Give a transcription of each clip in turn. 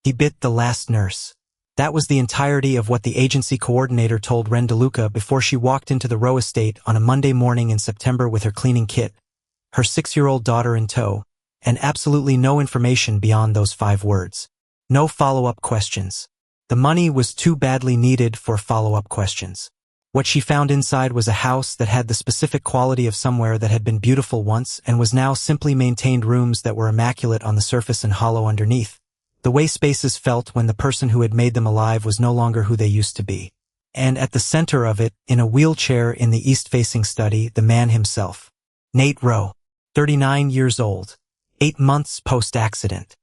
He bit the last nurse. That was the entirety of what the agency coordinator told Ren DeLuca before she walked into the Rowe estate on a Monday morning in September with her cleaning kit, her 6-year-old daughter in tow, and absolutely no information beyond those 5 words. No follow-up questions. The money was too badly needed for follow-up questions. What she found inside was a house that had the specific quality of somewhere that had been beautiful once and was now simply maintained rooms that were immaculate on the surface and hollow underneath. The way spaces felt when the person who had made them alive was no longer who they used to be. And at the center of it, in a wheelchair in the east-facing study, the man himself. Nate Rowe, 39 years old, 8 months post-accident.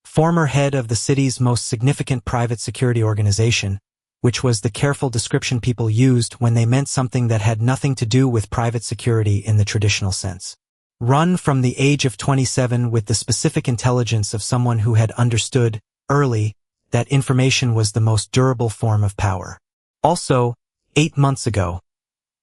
Former head of the city's most significant private security organization, which was the careful description people used when they meant something that had nothing to do with private security in the traditional sense. Run from the age of 27 with the specific intelligence of someone who had understood, early, that information was the most durable form of power. Also, 8 months ago,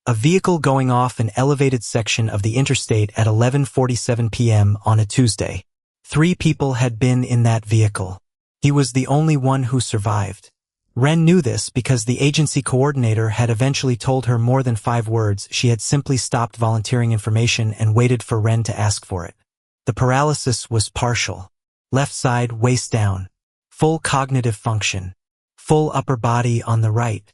a vehicle going off an elevated section of the interstate at 11:47 p.m. on a Tuesday. 3 people had been in that vehicle. He was the only one who survived. Ren knew this because the agency coordinator had eventually told her more than 5 words. She had simply stopped volunteering information and waited for Ren to ask for it. The paralysis was partial. Left side waist down. Full cognitive function. Full upper body on the right.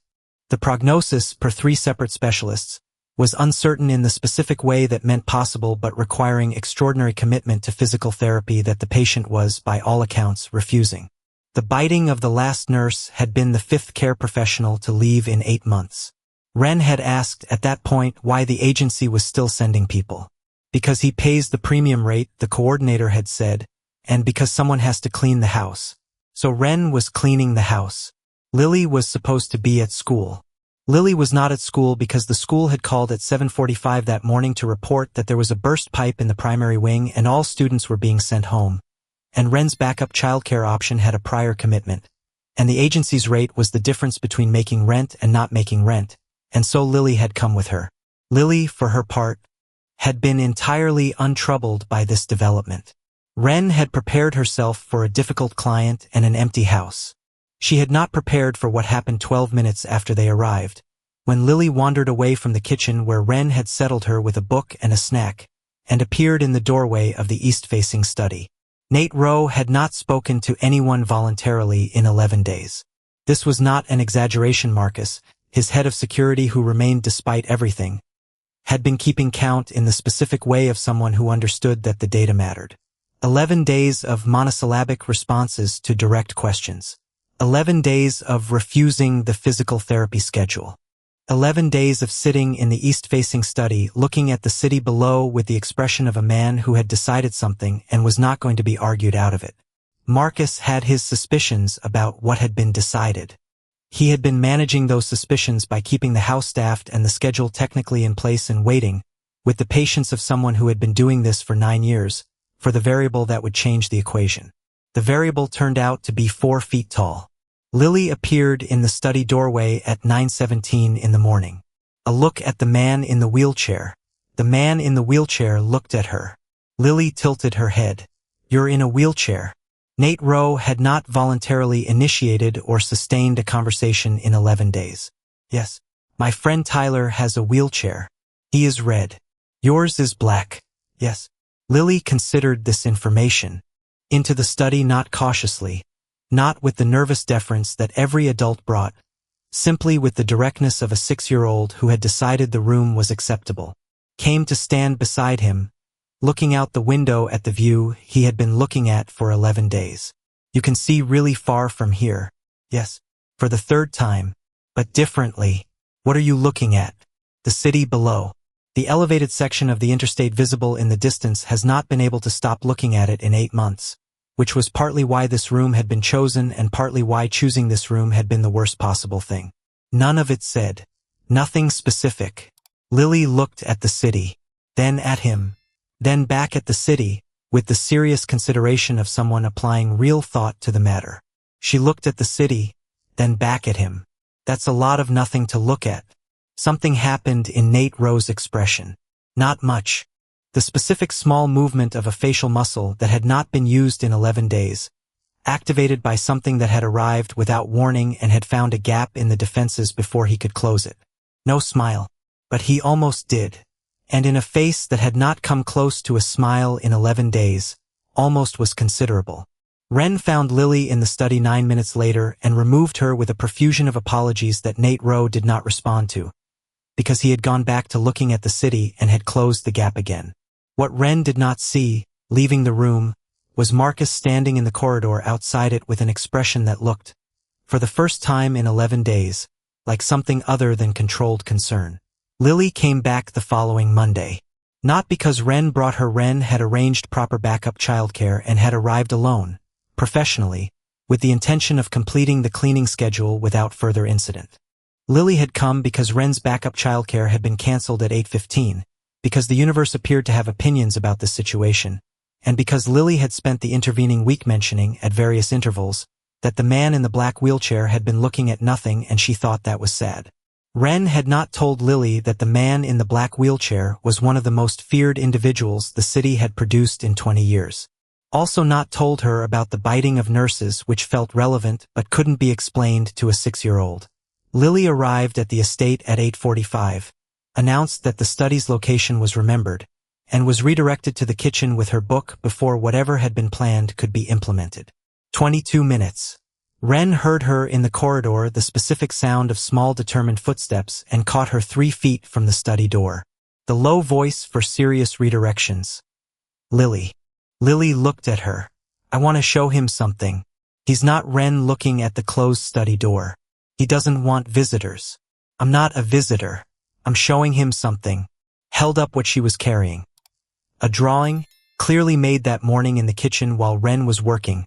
The prognosis, per 3 separate specialists, was uncertain in the specific way that meant possible but requiring extraordinary commitment to physical therapy that the patient was, by all accounts, refusing. The biting of the last nurse had been the 5th care professional to leave in 8 months. Ren had asked at that point why the agency was still sending people. Because he pays the premium rate, the coordinator had said, and because someone has to clean the house. So Ren was cleaning the house. Lily was supposed to be at school. Lily was not at school because the school had called at 7:45 that morning to report that there was a burst pipe in the primary wing and all students were being sent home. And Ren's backup childcare option had a prior commitment, and the agency's rate was the difference between making rent and not making rent, and so Lily had come with her. Lily, for her part, had been entirely untroubled by this development. Ren had prepared herself for a difficult client and an empty house. She had not prepared for what happened 12 minutes after they arrived, when Lily wandered away from the kitchen where Ren had settled her with a book and a snack, and appeared in the doorway of the east-facing study. Nate Rowe had not spoken to anyone voluntarily in 11 days. This was not an exaggeration. Marcus, his head of security who remained despite everything, had been keeping count in the specific way of someone who understood that the data mattered. 11 days of monosyllabic responses to direct questions. 11 days of refusing the physical therapy schedule. 11 days of sitting in the east-facing study looking at the city below with the expression of a man who had decided something and was not going to be argued out of it. Marcus had his suspicions about what had been decided. He had been managing those suspicions by keeping the house staffed and the schedule technically in place and waiting, with the patience of someone who had been doing this for 9 years, for the variable that would change the equation. The variable turned out to be 4 feet tall. Lily appeared in the study doorway at 9:17 in the morning. A look at the man in the wheelchair. The man in the wheelchair looked at her. Lily tilted her head. "You're in a wheelchair." Nate Rowe had not voluntarily initiated or sustained a conversation in 11 days. "Yes. My friend Tyler has a wheelchair. He is red. Yours is black." "Yes." Lily considered this information. Into the study not cautiously, not with the nervous deference that every adult brought, simply with the directness of a 6-year-old who had decided the room was acceptable. Came to stand beside him, looking out the window at the view he had been looking at for 11 days. "You can see really far from here." "Yes." For the 3rd time, but differently. "What are you looking at?" "The city below." The elevated section of the interstate visible in the distance has not been able to stop looking at it in 8 months. Which was partly why this room had been chosen and partly why choosing this room had been the worst possible thing. None of it said. Nothing specific. Lily looked at the city, then at him, then back at the city, with the serious consideration of someone applying real thought to the matter. She looked at the city, then back at him. That's a lot of nothing to look at. Something happened in Nate Rowe's expression. Not much. The specific small movement of a facial muscle that had not been used in 11 days, activated by something that had arrived without warning and had found a gap in the defenses before he could close it. No smile. But he almost did. And in a face that had not come close to a smile in 11 days, almost was considerable. Ren found Lily in the study 9 minutes later and removed her with a profusion of apologies that Nate Rowe did not respond to, because he had gone back to looking at the city and had closed the gap again. What Ren did not see, leaving the room, was Marcus standing in the corridor outside it with an expression that looked, for the first time in 11 days, like something other than controlled concern. Lily came back the following Monday. Not because Ren brought her. Ren had arranged proper backup childcare and had arrived alone, professionally, with the intention of completing the cleaning schedule without further incident. Lily had come because Ren's backup childcare had been cancelled at 8:15, because the universe appeared to have opinions about this situation, and because Lily had spent the intervening week mentioning, at various intervals, that the man in the black wheelchair had been looking at nothing, and she thought that was sad. Ren had not told Lily that the man in the black wheelchair was one of the most feared individuals the city had produced in 20 years. Also not told her about the biting of nurses, which felt relevant but couldn't be explained to a 6-year-old. Lily arrived at the estate at 8:45, announced that the study's location was remembered, and was redirected to the kitchen with her book before whatever had been planned could be implemented. 22 minutes. Ren heard her in the corridor, the specific sound of small determined footsteps, and caught her 3 feet from the study door. The low voice for serious redirections. Lily. Lily looked at her. I want to show him something. He's not. Ren looking at the closed study door. He doesn't want visitors. I'm not a visitor. I'm showing him something. Held up what she was carrying. A drawing, clearly made that morning in the kitchen while Ren was working,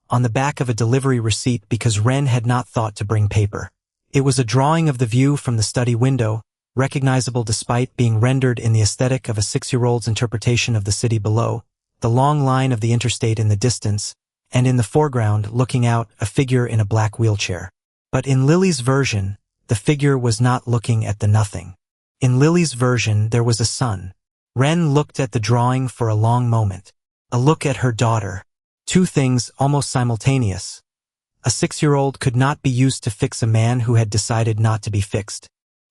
on the back of a delivery receipt because Ren had not thought to bring paper. It was a drawing of the view from the study window, recognizable despite being rendered in the aesthetic of a 6-year-old's interpretation of the city below, the long line of the interstate in the distance, and in the foreground, looking out, a figure in a black wheelchair. But in Lily's version, the figure was not looking at the nothing. In Lily's version, there was a sun. Ren looked at the drawing for a long moment. A look at her daughter. 2 things almost simultaneous. A 6-year-old could not be used to fix a man who had decided not to be fixed.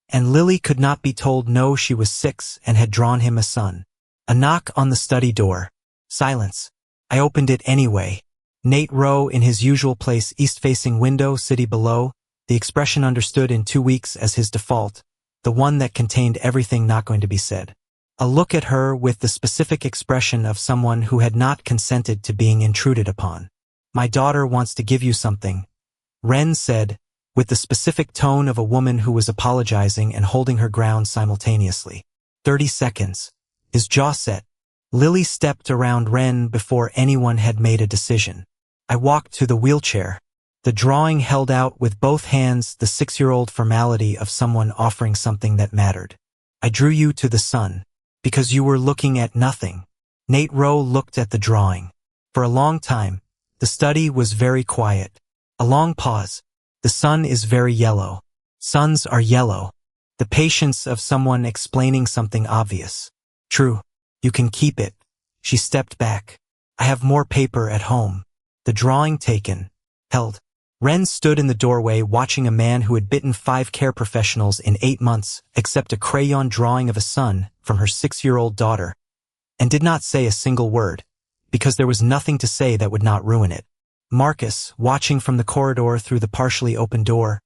And Lily could not be told no, she was 6 and had drawn him a son. A knock on the study door. Silence. I opened it anyway. Nate Rowe in his usual place, east-facing window, city below, the expression understood in 2 weeks as his default, the one that contained everything not going to be said. A look at her with the specific expression of someone who had not consented to being intruded upon. My daughter wants to give you something, Ren said, with the specific tone of a woman who was apologizing and holding her ground simultaneously. 30 seconds. His jaw set. Lily stepped around Ren before anyone had made a decision. I walked to the wheelchair. The drawing held out with both hands, the 6-year-old formality of someone offering something that mattered. I drew you to the sun. Because you were looking at nothing. Nate Rowe looked at the drawing. For a long time, the study was very quiet. A long pause. The sun is very yellow. Suns are yellow. The patience of someone explaining something obvious. True. You can keep it. She stepped back. I have more paper at home. The drawing taken. Held. Ren stood in the doorway watching a man who had bitten 5 care professionals in 8 months accept a crayon drawing of a son from her 6-year-old daughter, and did not say a single word, because there was nothing to say that would not ruin it. Marcus, watching from the corridor through the partially open door,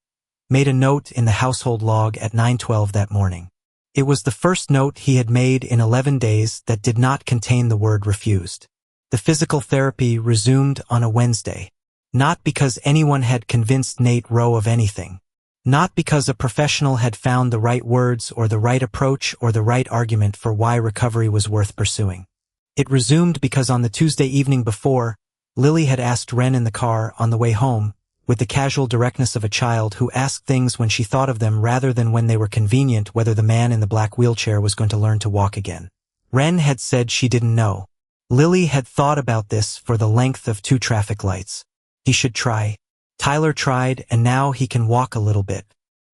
made a note in the household log at 9:12 that morning. It was the first note he had made in 11 days that did not contain the word refused. The physical therapy resumed on a Wednesday. Not because anyone had convinced Nate Rowe of anything. Not because a professional had found the right words or the right approach or the right argument for why recovery was worth pursuing. It resumed because on the Tuesday evening before, Lily had asked Ren in the car on the way home, with the casual directness of a child who asked things when she thought of them rather than when they were convenient, whether the man in the black wheelchair was going to learn to walk again. Ren had said she didn't know. Lily had thought about this for the length of 2 traffic lights. He should try. Tyler tried, and now he can walk a little bit.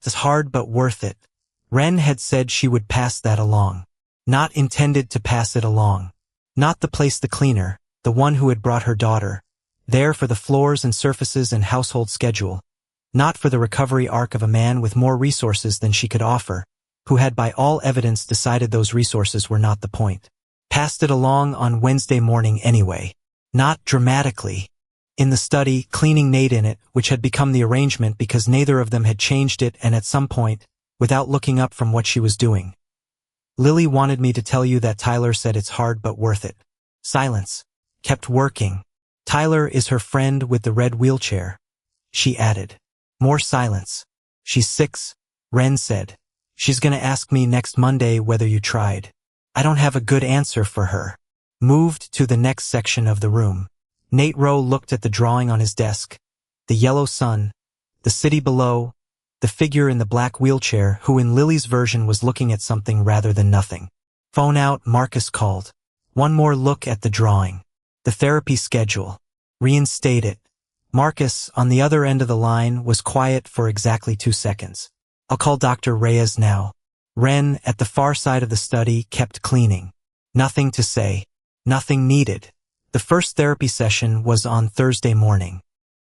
It's hard but worth it. Ren had said she would pass that along. Not intended to pass it along. Not the place, the cleaner, the one who had brought her daughter. there for the floors and surfaces and household schedule, not for the recovery arc of a man with more resources than she could offer, who had by all evidence decided those resources were not the point. Passed it along on Wednesday morning anyway. Not dramatically. In the study, cleaning Nate in it, which had become the arrangement because neither of them had changed it, and at some point, without looking up from what she was doing. Lily wanted me to tell you that Tyler said it's hard but worth it. Silence. Kept working. Tyler is her friend with the red wheelchair. She added. More silence. She's 6, Ren said. She's gonna ask me next Monday whether you tried. I don't have a good answer for her. Moved to the next section of the room. Nate Rowe looked at the drawing on his desk. The yellow sun, the city below, the figure in the black wheelchair who in Lily's version was looking at something rather than nothing. Phone out, Marcus called. One more look at the drawing. The therapy schedule. Reinstate it. Marcus, on the other end of the line, was quiet for exactly 2 seconds. I'll call Dr. Reyes now. Ren, at the far side of the study, kept cleaning. Nothing to say. Nothing needed. The first therapy session was on Thursday morning.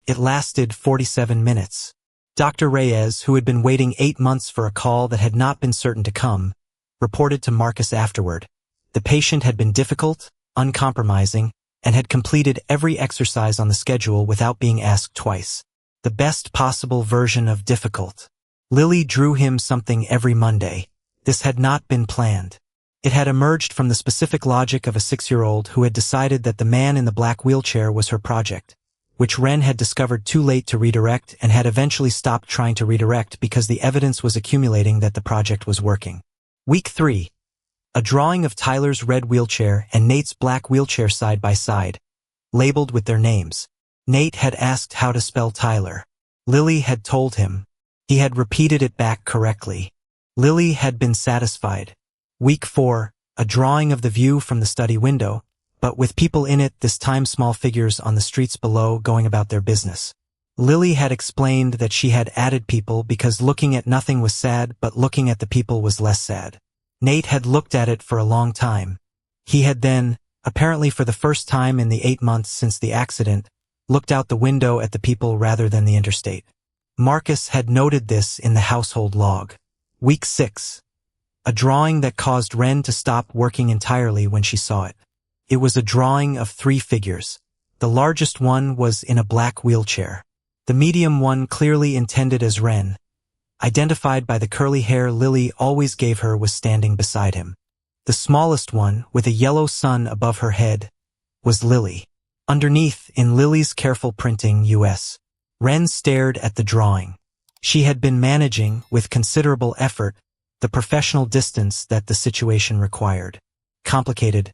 It lasted 47 minutes. Dr. Reyes, who had been waiting 8 months for a call that had not been certain to come, reported to Marcus afterward. The patient had been difficult, uncompromising, and had completed every exercise on the schedule without being asked twice. The best possible version of difficult. Lily drew him something every Monday. This had not been planned. It had emerged from the specific logic of a 6-year-old who had decided that the man in the black wheelchair was her project, which Ren had discovered too late to redirect and had eventually stopped trying to redirect because the evidence was accumulating that the project was working. Week 3. A drawing of Tyler's red wheelchair and Nate's black wheelchair side by side, labeled with their names. Nate had asked how to spell Tyler. Lily had told him. He had repeated it back correctly. Lily had been satisfied. Week 4, a drawing of the view from the study window, but with people in it, this time small figures on the streets below going about their business. Lily had explained that she had added people because looking at nothing was sad, but looking at the people was less sad. Nate had looked at it for a long time. He had then, apparently for the first time in the 8 months since the accident, looked out the window at the people rather than the interstate. Marcus had noted this in the household log. Week 6. A drawing that caused Ren to stop working entirely when she saw it. It was a drawing of 3 figures. The largest one was in a black wheelchair. The medium one clearly intended as Ren, identified by the curly hair Lily always gave her, was standing beside him. The smallest one, with a yellow sun above her head, was Lily. Underneath, in Lily's careful printing, U.S. Ren stared at the drawing. She had been managing, with considerable effort, the professional distance that the situation required. Complicated.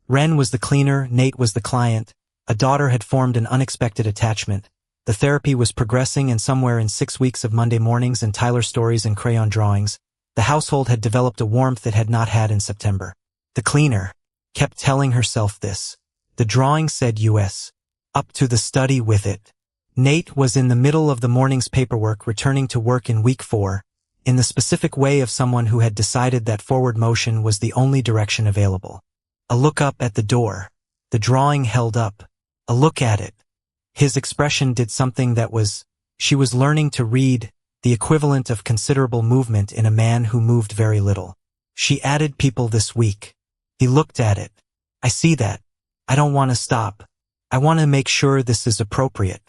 Ren was the cleaner, Nate was the client. A daughter had formed an unexpected attachment. The therapy was progressing, and somewhere in 6 weeks of Monday mornings and Tyler stories and crayon drawings, the household had developed a warmth it had not had in September. The cleaner kept telling herself this. The drawing said U.S. Up to the study with it. Nate was in the middle of the morning's paperwork, returning to work in week 4, in the specific way of someone who had decided that forward motion was the only direction available. A look up at the door. The drawing held up. A look at it. His expression did something that was, she was learning to read, the equivalent of considerable movement in a man who moved very little. She added people this week. He looked at it. I see that. I don't want to stop. I want to make sure this is appropriate.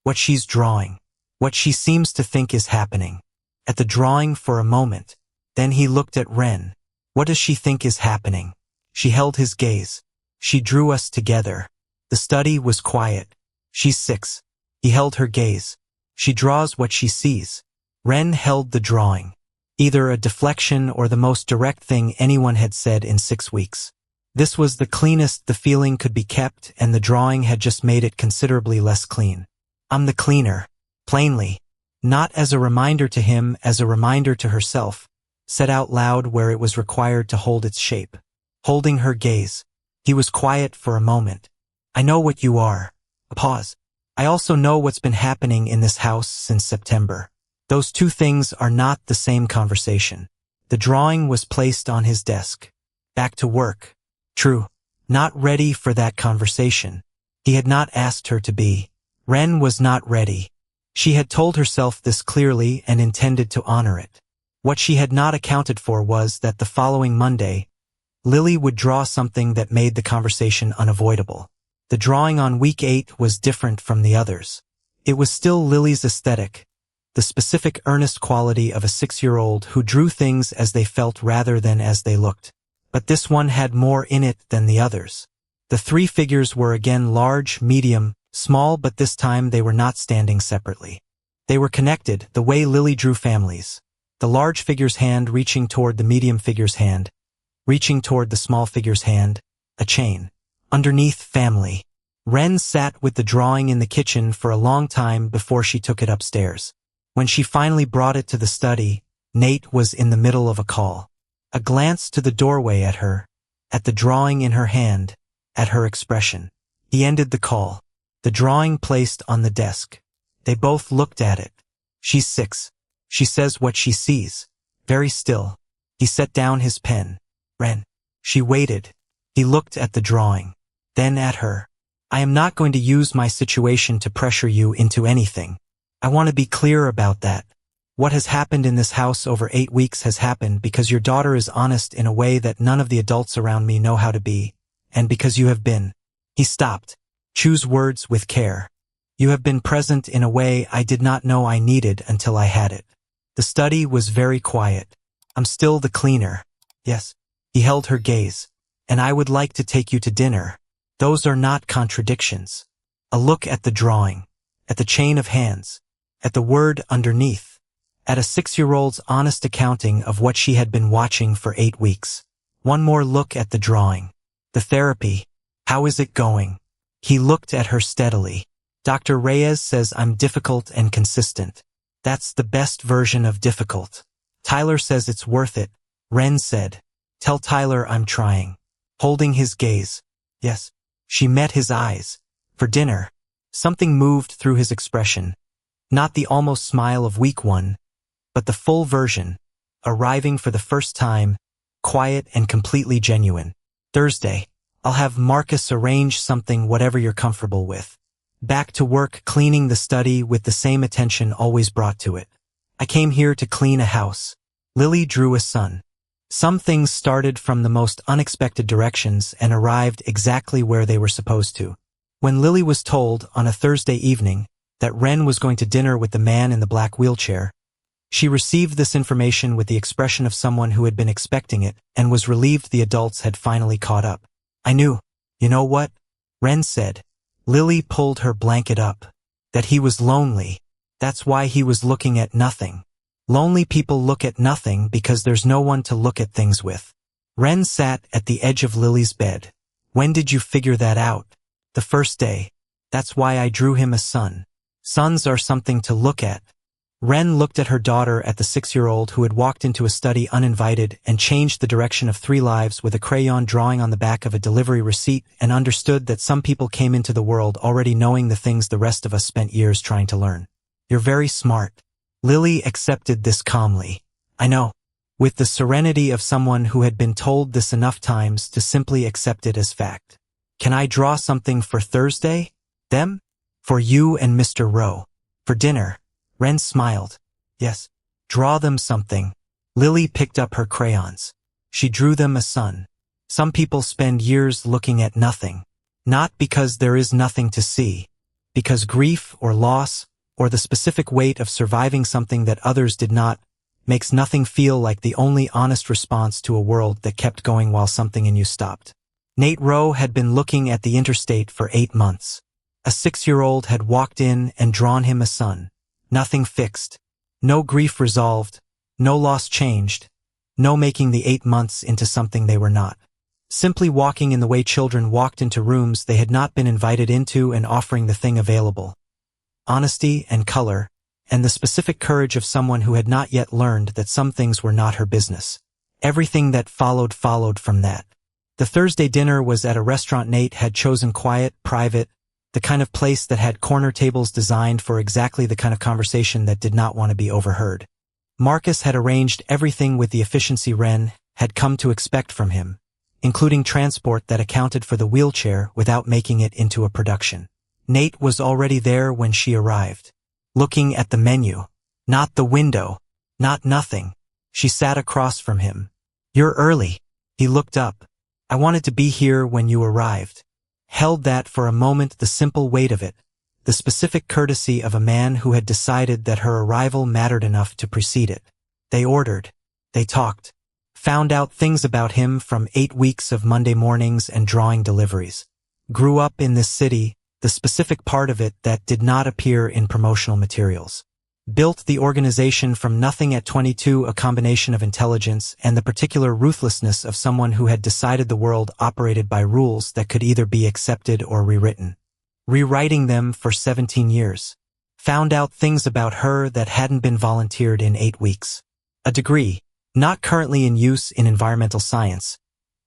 What she's drawing. What she seems to think is happening. At the drawing for a moment. Then he looked at Ren. What does she think is happening? She held his gaze. She drew us together. The study was quiet. She's 6. He held her gaze. She draws what she sees. Ren held the drawing. Either a deflection or the most direct thing anyone had said in 6 weeks. This was the cleanest the feeling could be kept, and the drawing had just made it considerably less clean. I'm the cleaner. Plainly. Not as a reminder to him, as a reminder to herself, said out loud where it was required to hold its shape. Holding her gaze. He was quiet for a moment. I know what you are. A pause. I also know what's been happening in this house since September. Those two things are not the same conversation. The drawing was placed on his desk. Back to work. True. Not ready for that conversation. He had not asked her to be. Ren was not ready. She had told herself this clearly and intended to honor it. What she had not accounted for was that the following Monday, Lily would draw something that made the conversation unavoidable. The drawing on week 8 was different from the others. It was still Lily's aesthetic, the specific earnest quality of a 6-year-old who drew things as they felt rather than as they looked. But this one had more in it than the others. The 3 figures were again large, medium, small, but this time they were not standing separately. They were connected, the way Lily drew families. The large figure's hand reaching toward the medium figure's hand, reaching toward the small figure's hand, a chain. Underneath, family. Ren sat with the drawing in the kitchen for a long time before she took it upstairs. When she finally brought it to the study, Nate was in the middle of a call. A glance to the doorway at her, at the drawing in her hand, at her expression. He ended the call. The drawing placed on the desk. They both looked at it. She's 6. She says what she sees. Very still. He set down his pen. Ren. She waited. He looked at the drawing. Then at her. I am not going to use my situation to pressure you into anything. I want to be clear about that. What has happened in this house over 8 weeks has happened because your daughter is honest in a way that none of the adults around me know how to be, and because you have been. He stopped. Choose words with care. You have been present in a way I did not know I needed until I had it. The study was very quiet. I'm still the cleaner. Yes. He held her gaze. And I would like to take you to dinner. Those are not contradictions. A look at the drawing, at the chain of hands, at the word underneath, at a 6-year-old's honest accounting of what she had been watching for 8 weeks. One more look at the drawing. The therapy. How is it going? He looked at her steadily. Dr. Reyes says I'm difficult and consistent. That's the best version of difficult. Tyler says it's worth it. Ren said. Tell Tyler I'm trying. Holding his gaze. Yes. She met his eyes. For dinner. Something moved through his expression. Not the almost smile of week 1, but the full version, arriving for the first time, quiet and completely genuine. Thursday. I'll have Marcus arrange something whatever you're comfortable with. Back to work cleaning the study with the same attention always brought to it. I came here to clean a house. Lily drew a sun. Some things started from the most unexpected directions and arrived exactly where they were supposed to. When Lily was told, on a Thursday evening, that Ren was going to dinner with the man in the black wheelchair, she received this information with the expression of someone who had been expecting it and was relieved the adults had finally caught up. I knew. You know what? Ren said. Lily pulled her blanket up. That he was lonely. That's why he was looking at nothing. Lonely people look at nothing because there's no one to look at things with. Ren sat at the edge of Lily's bed. When did you figure that out? The first day. That's why I drew him a sun. Suns are something to look at. Ren looked at her daughter, at the 6-year-old who had walked into a study uninvited and changed the direction of 3 lives with a crayon drawing on the back of a delivery receipt, and understood that some people came into the world already knowing the things the rest of us spent years trying to learn. You're very smart. Lily accepted this calmly. I know. With the serenity of someone who had been told this enough times to simply accept it as fact. Can I draw something for Thursday? Them? For you and Mr. Rowe. For dinner. Ren smiled. Yes. Draw them something. Lily picked up her crayons. She drew them a sun. Some people spend years looking at nothing. Not because there is nothing to see. Because grief or loss, or the specific weight of surviving something that others did not, makes nothing feel like the only honest response to a world that kept going while something in you stopped. Nate Rowe had been looking at the interstate for 8 months. A 6-year-old had walked in and drawn him a sun. Nothing fixed. No grief resolved. No loss changed. No making the 8 months into something they were not. Simply walking in the way children walked into rooms they had not been invited into and offering the thing available. Honesty and color, and the specific courage of someone who had not yet learned that some things were not her business. Everything that followed from that. The Thursday dinner was at a restaurant Nate had chosen, quiet, private, the kind of place that had corner tables designed for exactly the kind of conversation that did not want to be overheard. Marcus had arranged everything with the efficiency Ren had come to expect from him. including transport that accounted for the wheelchair without making it into a production. Nate was already there when she arrived. Looking at the menu. Not the window. Not nothing. She sat across from him. "You're early." He looked up. "I wanted to be here when you arrived." Held that for a moment, the simple weight of it. The specific courtesy of a man who had decided that her arrival mattered enough to precede it. They ordered. They talked. Found out things about him from 8 weeks of Monday mornings and drawing deliveries. Grew up in this city, the specific part of it that did not appear in promotional materials. Built the organization from nothing at 22, a combination of intelligence and the particular ruthlessness of someone who had decided the world operated by rules that could either be accepted or rewritten. Rewriting them for 17 years. Found out things about her that hadn't been volunteered in 8 weeks. A degree, not currently in use in environmental science.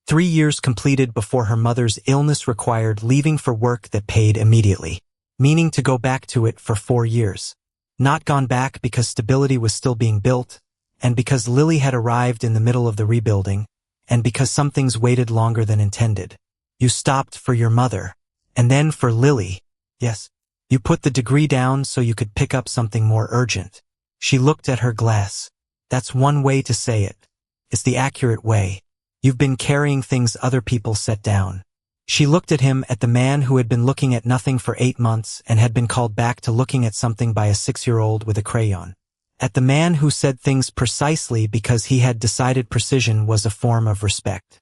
3 years completed before her mother's illness required leaving for work that paid immediately. Meaning to go back to it for 4 years. Not gone back because stability was still being built, and because Lily had arrived in the middle of the rebuilding, and because some things waited longer than intended. You stopped for your mother, and then for Lily. Yes. You put the degree down so you could pick up something more urgent. She looked at her glass. That's one way to say it. It's the accurate way. You've been carrying things other people set down. She looked at him, at the man who had been looking at nothing for 8 months and had been called back to looking at something by a 6-year-old with a crayon. At the man who said things precisely because he had decided precision was a form of respect.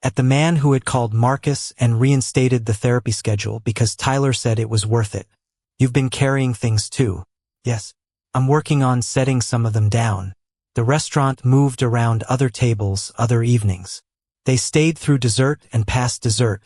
At the man who had called Marcus and reinstated the therapy schedule because Tyler said it was worth it. You've been carrying things too. Yes. I'm working on setting some of them down. The restaurant moved around other tables other evenings. They stayed through dessert and past dessert,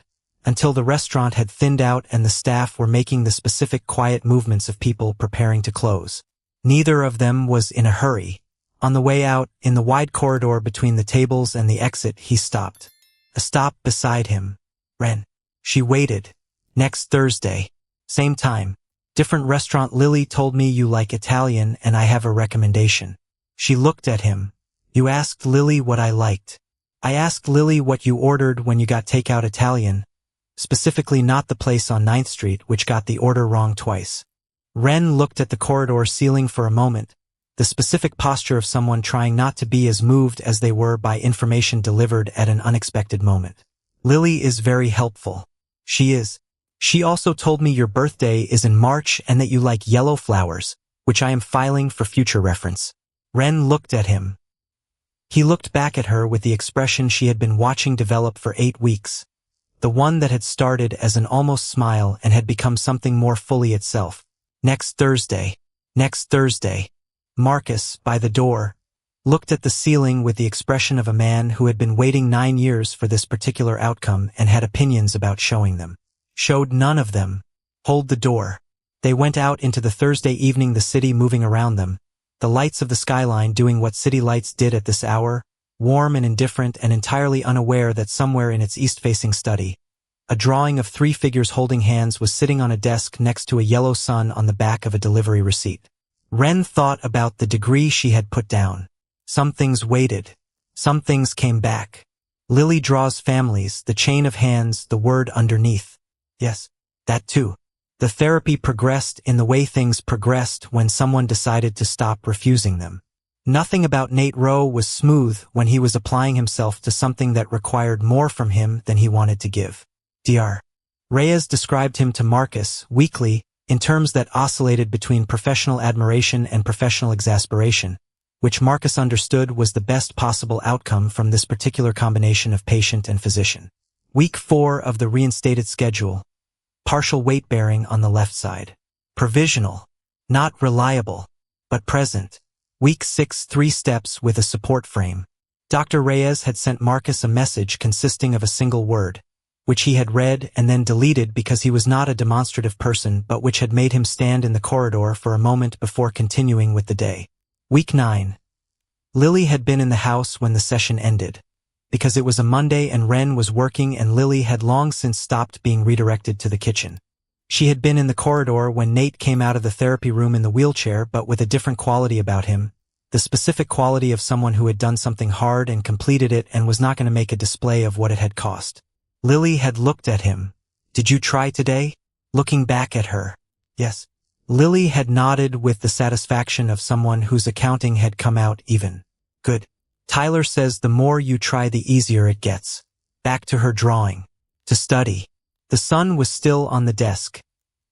until the restaurant had thinned out and the staff were making the specific quiet movements of people preparing to close. Neither of them was in a hurry. On the way out, in the wide corridor between the tables and the exit, he stopped. A stop beside him. Ren. She waited. Next Thursday. Same time. Different restaurant. Lily told me you like Italian and I have a recommendation. She looked at him. You asked Lily what I liked. I asked Lily what you ordered when you got takeout Italian. Specifically not the place on 9th Street, which got the order wrong twice. Ren looked at the corridor ceiling for a moment, the specific posture of someone trying not to be as moved as they were by information delivered at an unexpected moment. Lily is very helpful. She is. She also told me your birthday is in March and that you like yellow flowers, which I am filing for future reference. Ren looked at him. He looked back at her with the expression she had been watching develop for 8 weeks. The one that had started as an almost smile and had become something more fully itself. Next Thursday. Next Thursday. Marcus, by the door, looked at the ceiling with the expression of a man who had been waiting 9 years for this particular outcome and had opinions about showing them. Showed none of them. Hold the door. They went out into the Thursday evening, the city moving around them, the lights of the skyline doing what city lights did at this hour, warm and indifferent and entirely unaware that somewhere in its east-facing study, a drawing of 3 figures holding hands was sitting on a desk next to a yellow sun on the back of a delivery receipt. Ren thought about the degree she had put down. Some things waited. Some things came back. Lily draws families, the chain of hands, the word underneath. Yes, that too. The therapy progressed in the way things progressed when someone decided to stop refusing them. Nothing about Nate Rowe was smooth when he was applying himself to something that required more from him than he wanted to give. Dr. Reyes described him to Marcus weekly in terms that oscillated between professional admiration and professional exasperation, which Marcus understood was the best possible outcome from this particular combination of patient and physician. Week 4 of the reinstated schedule. Partial weight-bearing on the left side. Provisional. Not reliable, but present. Week 6, 3 steps with a support frame. Dr. Reyes had sent Marcus a message consisting of a single word, which he had read and then deleted because he was not a demonstrative person, but which had made him stand in the corridor for a moment before continuing with the day. Week 9. Lily had been in the house when the session ended, because it was a Monday and Ren was working and Lily had long since stopped being redirected to the kitchen. She had been in the corridor when Nate came out of the therapy room in the wheelchair, but with a different quality about him, the specific quality of someone who had done something hard and completed it and was not going to make a display of what it had cost. Lily had looked at him. Did you try today? Looking back at her. Yes. Lily had nodded with the satisfaction of someone whose accounting had come out even. Good. Tyler says the more you try the easier it gets. Back to her drawing. To study. The sun was still on the desk,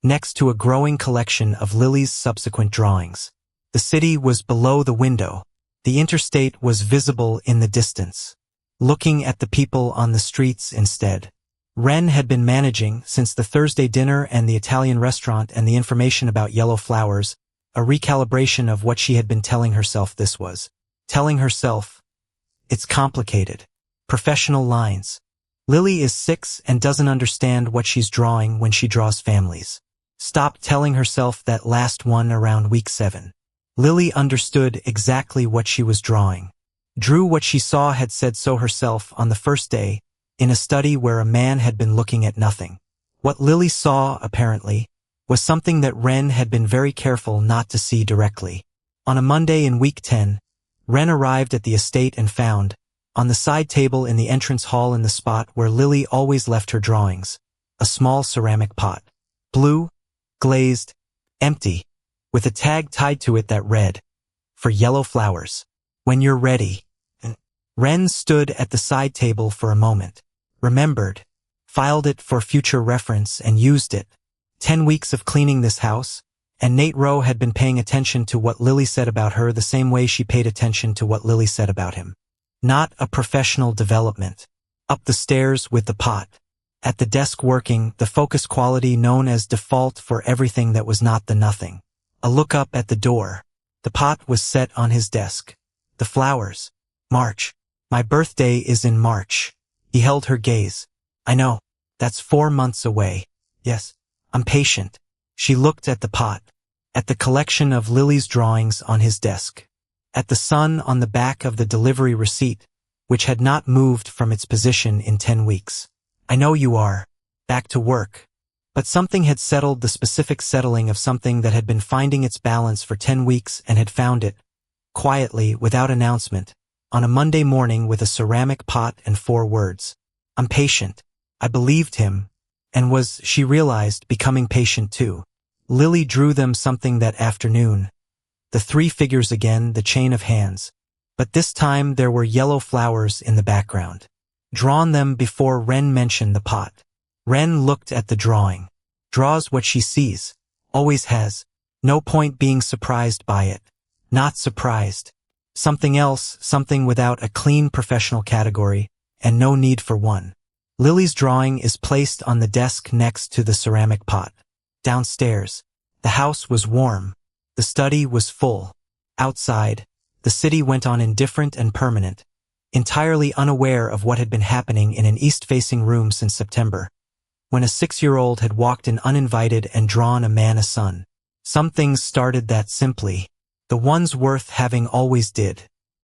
next to a growing collection of Lily's subsequent drawings. The city was below the window. The interstate was visible in the distance. Looking at the people on the streets instead. Ren had been managing, since the Thursday dinner and the Italian restaurant and the information about yellow flowers, a recalibration of what she had been telling herself this was. Telling herself, it's complicated. Professional lines. Lily is 6 and doesn't understand what she's drawing when she draws families. Stop telling herself that last one around week 7. Lily understood exactly what she was drawing. Drew what she saw had said so herself on the first day, in a study where a man had been looking at nothing. What Lily saw, apparently, was something that Ren had been very careful not to see directly. On a Monday in week 10, Ren arrived at the estate and found, on the side table in the entrance hall in the spot where Lily always left her drawings, a small ceramic pot. Blue, glazed, empty, with a tag tied to it that read, "For yellow flowers. When you're ready." Ren stood at the side table for a moment, remembered, filed it for future reference and used it. 10 weeks of cleaning this house, and Nate Rowe had been paying attention to what Lily said about her the same way she paid attention to what Lily said about him. Not a professional development. Up the stairs with the pot. At the desk working, the focus quality known as default for everything that was not the nothing. A look up at the door. The pot was set on his desk. The flowers. March. My birthday is in March. He held her gaze. I know. That's 4 months away. Yes. I'm patient. She looked at the pot. At the collection of Lily's drawings on his desk. At the sun on the back of the delivery receipt, which had not moved from its position in 10 weeks. I know you are. Back to work. But something had settled the specific settling of something that had been finding its balance for 10 weeks and had found it, quietly, without announcement, on a Monday morning with a ceramic pot and 4 words. I'm patient. I believed him, and was, she realized, becoming patient too. Lily drew them something that afternoon. The 3 figures again, the chain of hands. But this time there were yellow flowers in the background. Drawn them before Ren mentioned the pot. Ren looked at the drawing. Draws what she sees. Always has. No point being surprised by it. Not surprised. Something else, something without a clean professional category, and no need for one. Lily's drawing is placed on the desk next to the ceramic pot. Downstairs. The house was warm. The study was full. Outside, the city went on indifferent and permanent, entirely unaware of what had been happening in an east-facing room since September, when a 6-year-old had walked in uninvited and drawn a man a son. Some things started that simply. The ones worth having always did.